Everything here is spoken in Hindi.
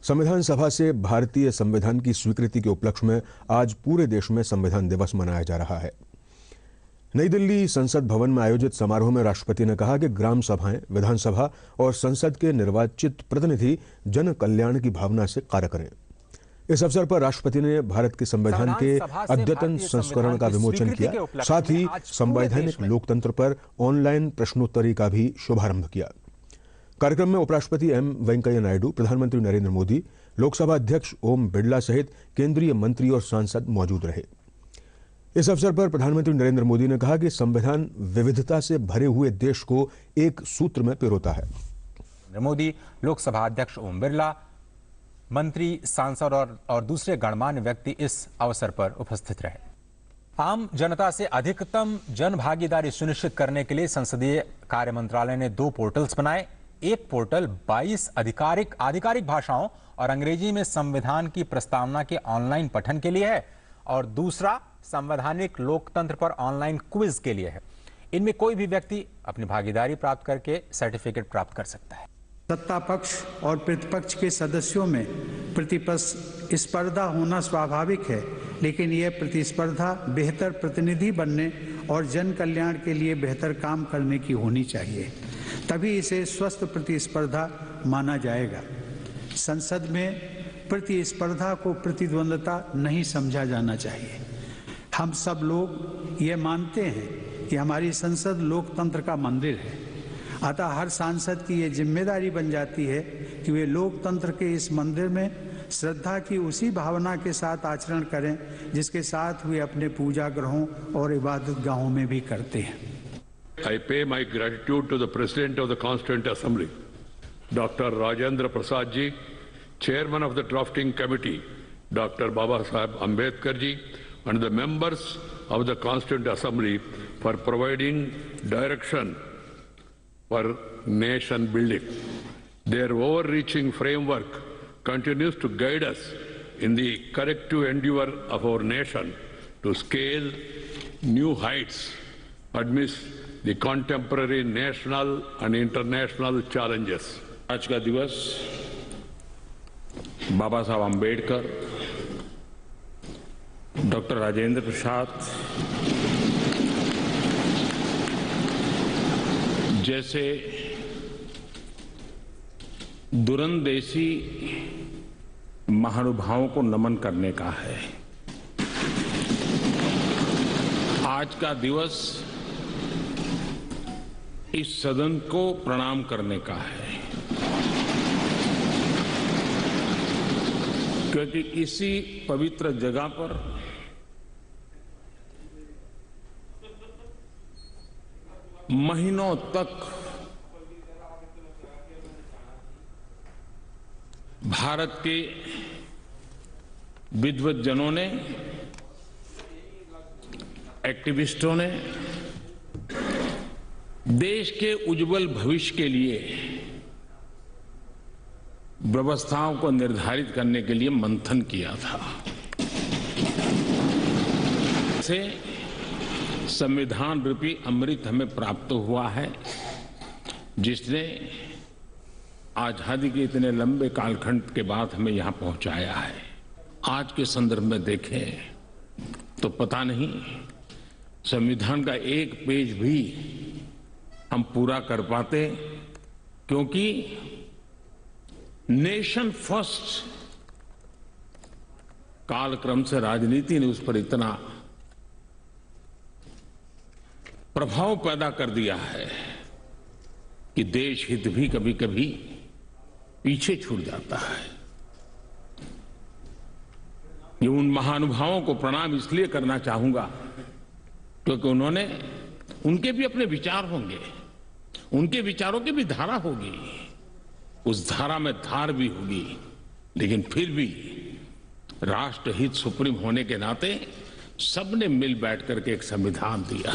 संविधान सभा से भारतीय संविधान की स्वीकृति के उपलक्ष्य में आज पूरे देश में संविधान दिवस मनाया जा रहा है। नई दिल्ली संसद भवन में आयोजित समारोह में राष्ट्रपति ने कहा कि ग्राम सभाएं, विधानसभा और संसद के निर्वाचित प्रतिनिधि जन कल्याण की भावना से कार्य करें। इस अवसर पर राष्ट्रपति ने भारत के संविधान के अद्यतन संस्करण का विमोचन किया, साथ ही संवैधानिक लोकतंत्र पर ऑनलाइन प्रश्नोत्तरी का भी शुभारंभ किया। कार्यक्रम में उपराष्ट्रपति एम वेंकैया नायडू, प्रधानमंत्री नरेंद्र मोदी, लोकसभा अध्यक्ष ओम बिरला सहित केंद्रीय मंत्री और सांसद मौजूद रहे। इस अवसर पर प्रधानमंत्री नरेंद्र मोदी ने कहा कि संविधान विविधता से भरे हुए देश को एक सूत्र में पिरोता है। मोदी, लोकसभा अध्यक्ष ओम बिरला, मंत्री, सांसद और दूसरे गणमान्य व्यक्ति इस अवसर पर उपस्थित रहे। आम जनता से अधिकतम जन भागीदारी सुनिश्चित करने के लिए संसदीय कार्य मंत्रालय ने 2 पोर्टल्स बनाए। एक पोर्टल 22 आधिकारिक भाषाओं और अंग्रेजी में संविधान की प्रस्तावना के ऑनलाइन पठन के लिए है और दूसरा संवैधानिक लोकतंत्र पर ऑनलाइन क्विज के लिए है। इनमें कोई भी व्यक्ति अपनी भागीदारी प्राप्त करके सर्टिफिकेट प्राप्त कर सकता है। सत्ता पक्ष और प्रतिपक्ष के सदस्यों में प्रतिस्पर्धा होना स्वाभाविक है, लेकिन यह प्रतिस्पर्धा बेहतर प्रतिनिधि बनने और जन कल्याण के लिए बेहतर काम करने की होनी चाहिए, तभी इसे स्वस्थ प्रतिस्पर्धा माना जाएगा। संसद में प्रतिस्पर्धा को प्रतिद्वंद्विता नहीं समझा जाना चाहिए। हम सब लोग ये मानते हैं कि हमारी संसद लोकतंत्र का मंदिर है, अतः हर सांसद की ये जिम्मेदारी बन जाती है कि वे लोकतंत्र के इस मंदिर में श्रद्धा की उसी भावना के साथ आचरण करें जिसके साथ वे अपने पूजा गृहों और इबादत गाहों में भी करते हैं। I pay my gratitude to the President of the Constituent Assembly, Dr. Rajendra Prasad ji, Chairman of the Drafting Committee, Dr. Baba Saheb Ambedkar ji, and the members of the Constituent Assembly for providing direction for nation building. Their overreaching framework continues to guide us in the corrective endeavor of our nation to scale new heights amidst the contemporary national and international challenges. आज का दिवस बाबा साहब अम्बेडकर, डॉक्टर राजेंद्र प्रसाद जैसे दूरंदेशी महानुभावों को नमन करने का है। आज का दिवस इस सदन को प्रणाम करने का है, क्योंकि इसी पवित्र जगह पर महीनों तक भारत के विद्वज्जनों ने, एक्टिविस्टों ने देश के उज्जवल भविष्य के लिए व्यवस्थाओं को निर्धारित करने के लिए मंथन किया था। से संविधान रूपी अमृत हमें प्राप्त हुआ है, जिसने आजादी के इतने लंबे कालखंड के बाद हमें यहां पहुंचाया है। आज के संदर्भ में देखें तो पता नहीं संविधान का एक पेज भी हम पूरा कर पाते, क्योंकि नेशन फर्स्ट कालक्रम से राजनीति ने उस पर इतना प्रभाव पैदा कर दिया है कि देश हित भी कभी कभी पीछे छूट जाता है। ये उन महानुभावों को प्रणाम इसलिए करना चाहूंगा क्योंकि उनके भी अपने विचार होंगे, उनके विचारों की भी धारा होगी, उस धारा में धार भी होगी, लेकिन फिर भी राष्ट्रहित सुप्रीम होने के नाते सबने मिल बैठ करके एक संविधान दिया।